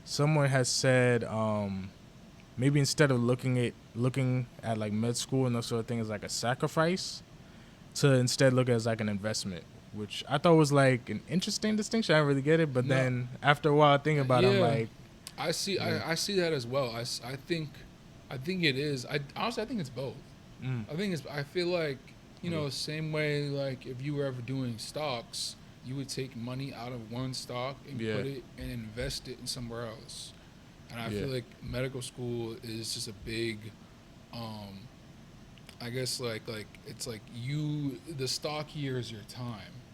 someone has said maybe instead of looking at like med school and those sort of things as like a sacrifice, to instead look at it as like an investment, which I thought was like an interesting distinction. I didn't really get it, but No, then after a while thinking about it, I'm yeah, like, I see. yeah, I see that as well. I think it is. I honestly, I think it's both. mm, I think it's. I feel like okay, same way like if you were ever doing stocks, you would take money out of one stock and yeah, put it and invest it in somewhere else. And I yeah, feel like medical school is just a big, um, I guess like it's like the stock here is your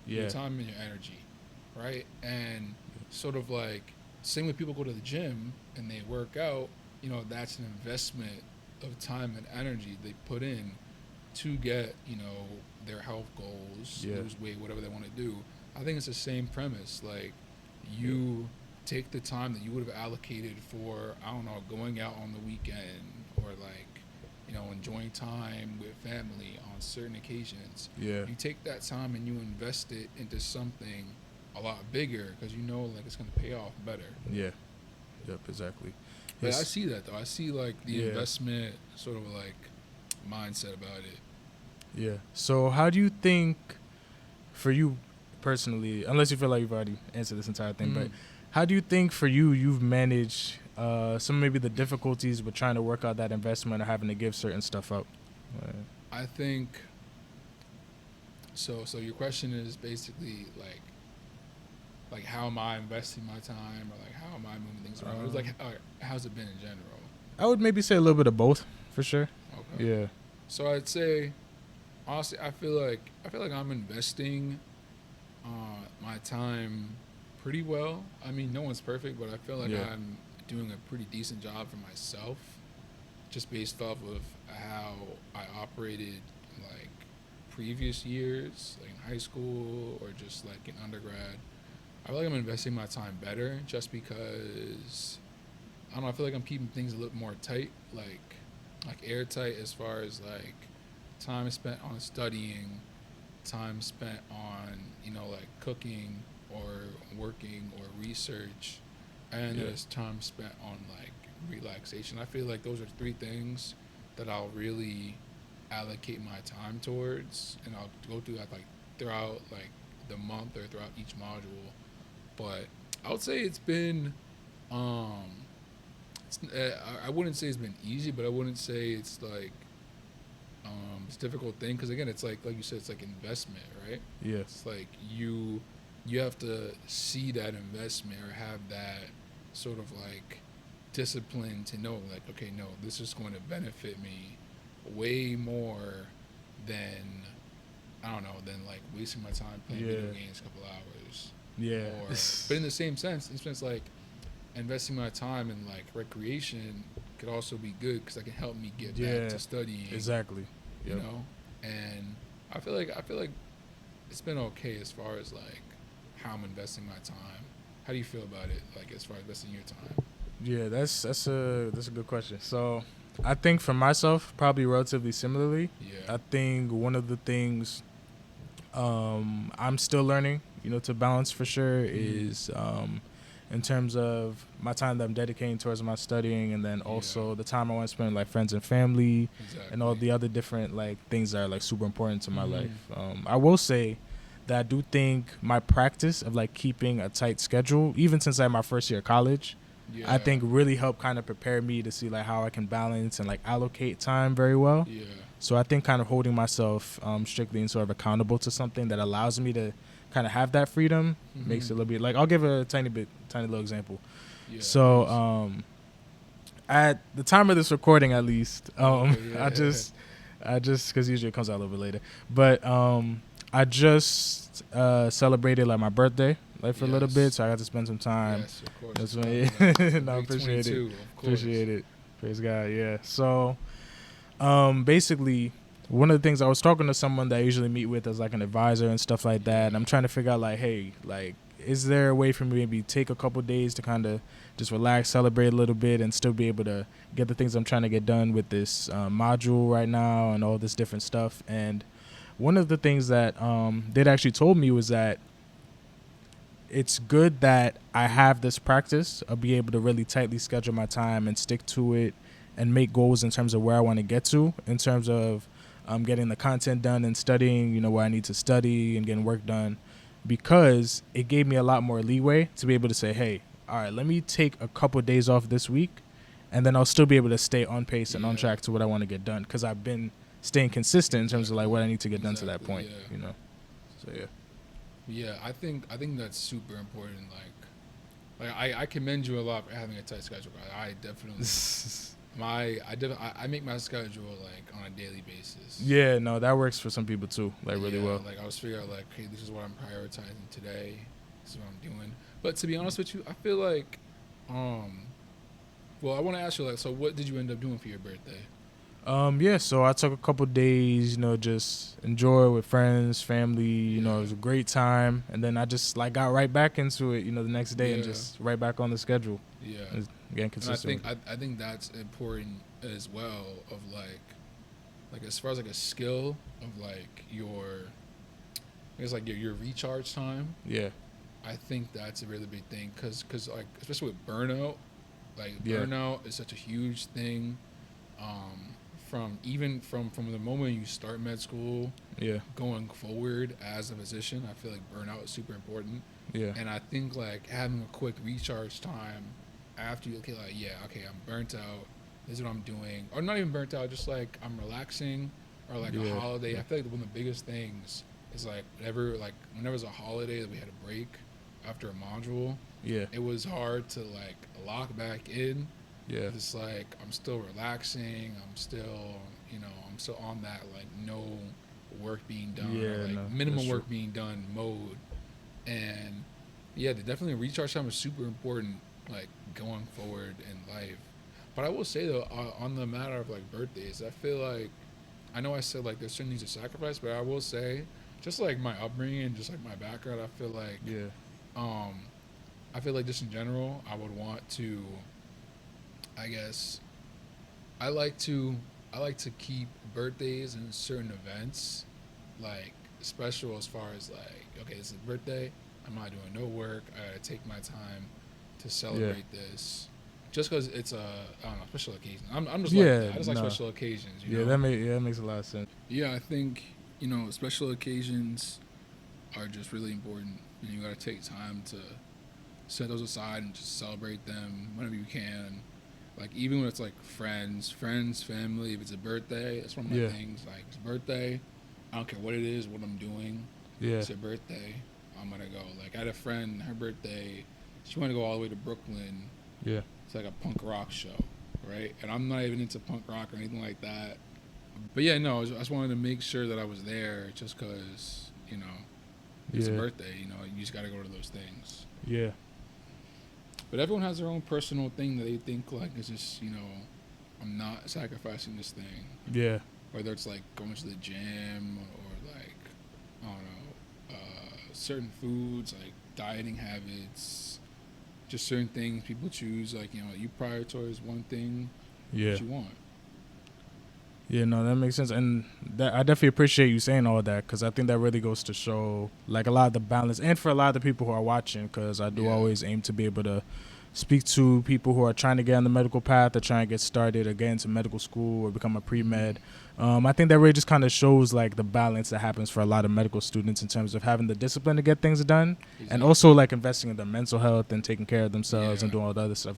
yeah, time and your energy, right? And sort of like same way people go to the gym and they work out, that's an investment of time and energy they put in to get their health goals, yeah, lose weight, whatever they want to do. I think it's the same premise. Like yeah, you take the time that you would have allocated for I don't know going out on the weekend or like enjoying time with family on certain occasions. yeah, You take that time and you invest it into something a lot bigger because like it's going to pay off better. yeah, yep, exactly. But I Yes, see that though. I see like the yeah, investment sort of like mindset about it. yeah. So how do you think, for you personally, unless you feel like you've already answered this entire thing, but Mm. how do you think for you you've managed some maybe the difficulties with trying to work out that investment or having to give certain stuff up? Uh, I think so. So your question is basically like how am I investing my time or like how am I moving things around? It's like um, how's it been in general? I would maybe say a little bit of both for sure. Okay. Yeah, So I'd say honestly, I feel like I'm investing my time pretty well. I mean, no one's perfect, but I feel like yeah, I'm doing a pretty decent job for myself, just based off of how I operated like previous years, like in high school or just like in undergrad. I feel like I'm investing my time better, just because I don't know. I feel like I'm keeping things a little more tight, like airtight as far as like time spent on studying, time spent on like cooking or working or research, and yeah, there's time spent on like relaxation. I feel like those are three things that I'll really allocate my time towards, and I'll go through that like throughout like the month or throughout each module. But I would say it's been um I wouldn't say it's been easy, but I wouldn't say it's like it's a difficult thing because again, it's like you said, it's like investment, right? yeah, It's like you have to see that investment or have that sort of like discipline to know like okay, no, this is going to benefit me way more than I don't know than like wasting my time playing video yeah, games a couple hours yeah, or but in the same sense, in sense like investing my time in like recreation could also be good because that can help me get back yeah, to studying, exactly. you Yep. know. And I feel like it's been okay as far as like how I'm investing my time. How do you feel about it? Like as far as investing your time? Yeah, that's a good question. So, I think for myself, probably relatively similarly. Yeah. I think one of the things I'm still learning, to balance for sure Mm. is in terms of my time that I'm dedicating towards my studying, and then Yeah. also the time I want to spend with like friends and family, and all Exactly. the other different like things that are like super important to my life. Mm. I will say that I do think my practice of like keeping a tight schedule, even since like my first year of college, I Yeah. think really helped kind of prepare me to see like how I can balance and like allocate time very well. Yeah. So I think kind of holding myself strictly and sort of accountable to something that allows me to kind of have that freedom makes Mm-hmm. it a little bit like I'll give a tiny little example. Yeah. So Please. at the time of this recording, at least, Okay. I Yeah. just because usually it comes out a little bit later, but I just celebrated like my birthday like for a little bit, Yes. so I got to spend some time. Yes. Of course. That's It's when coming up. The no, big appreciate it, 22. Of course. appreciate it, praise God, yeah. So basically, one of the things I was talking to someone that I usually meet with as like an advisor and stuff like that, and I'm Yeah. trying to figure out like, hey, like, is there a way for me to maybe take a couple days to kind of just relax, celebrate a little bit, and still be able to get the things I'm trying to get done with this module right now and all this different stuff. And one of the things that they'd actually told me was that it's good that I have this practice of be able to really tightly schedule my time and stick to it and make goals in terms of where I want to get to, in terms of getting the content done and studying, where I need to study and getting work done, because it gave me a lot more leeway to be able to say, hey, all right, let me take a couple of days off this week, and then I'll still be able to stay on pace and on track to what I want to get done, because I've been staying consistent in terms of like what I need to get done to that point, So yeah. Yeah, I think that's super important. Like I commend you a lot for having a tight schedule. I definitely I make my schedule like on a daily basis. Yeah, no, that works for some people too, like really well. Like I was figuring out like, hey, this is what I'm prioritizing today. This is what I'm doing. But to be honest with you, I feel like, well, I want to ask you like, so what did you end up doing for your birthday? Yeah, so I took a couple days, just enjoy with friends, family, it was a great time. And then I just like got right back into it, the next day and just right back on the schedule. Yeah. Getting consistent. And I think that's important as well, of like as far as like a skill of like your recharge time. Yeah. I think that's a really big thing cause like especially with burnout, burnout is such a huge thing. From the moment you start med school, going forward as a physician, I feel like burnout is super important. Yeah. And I think like having a quick recharge time after you, I'm burnt out. This is what I'm doing, or not even burnt out, just like I'm relaxing, or like a holiday. I feel like one of the biggest things is like whenever it's a holiday that we had a break after a module. Yeah. It was hard to like lock back in. Yeah. It's like I'm still relaxing. I'm still on that like no work being done, or like minimum work being done mode. And definitely recharge time is super important, like going forward in life. But I will say though, on the matter of like birthdays, I feel like, I know I said like there's certain things to sacrifice, but I will say, just like my upbringing, just like my background, I feel like just in general, I would want to, I guess, I like to keep birthdays and certain events like special, as far as like, okay, this is a birthday, I'm not doing no work, I gotta take my time to celebrate this, just because it's a special occasion. I'm just like that. I just like special occasions. That makes a lot of sense. Yeah, I think special occasions are just really important, and you gotta take time to set those aside and just celebrate them whenever you can. Like even when it's like friends, family. If it's a birthday, that's one of my things. Like it's a birthday, I don't care what it is, what I'm doing. Yeah, it's a birthday, I'm gonna go. Like I had a friend, her birthday, she wanted to go all the way to Brooklyn. Yeah, it's like a punk rock show, right? And I'm not even into punk rock or anything like that. But I just wanted to make sure that I was there, just because it's a birthday. You just gotta go to those things. Yeah. But everyone has their own personal thing that they think like is just, I'm not sacrificing this thing. Yeah. Whether it's like going to the gym, or like, I don't know, certain foods, like dieting habits, just certain things people choose. Like, you prioritize one thing that you want. Yeah, no, that makes sense. And I definitely appreciate you saying all that, because I think that really goes to show like a lot of the balance, and for a lot of the people who are watching, because I do always aim to be able to speak to people who are trying to get on the medical path, or trying to get started, or get into medical school, or become a pre-med. I think that really just kind of shows like the balance that happens for a lot of medical students in terms of having the discipline to get things done, and also like investing in their mental health and taking care of themselves and doing all the other stuff.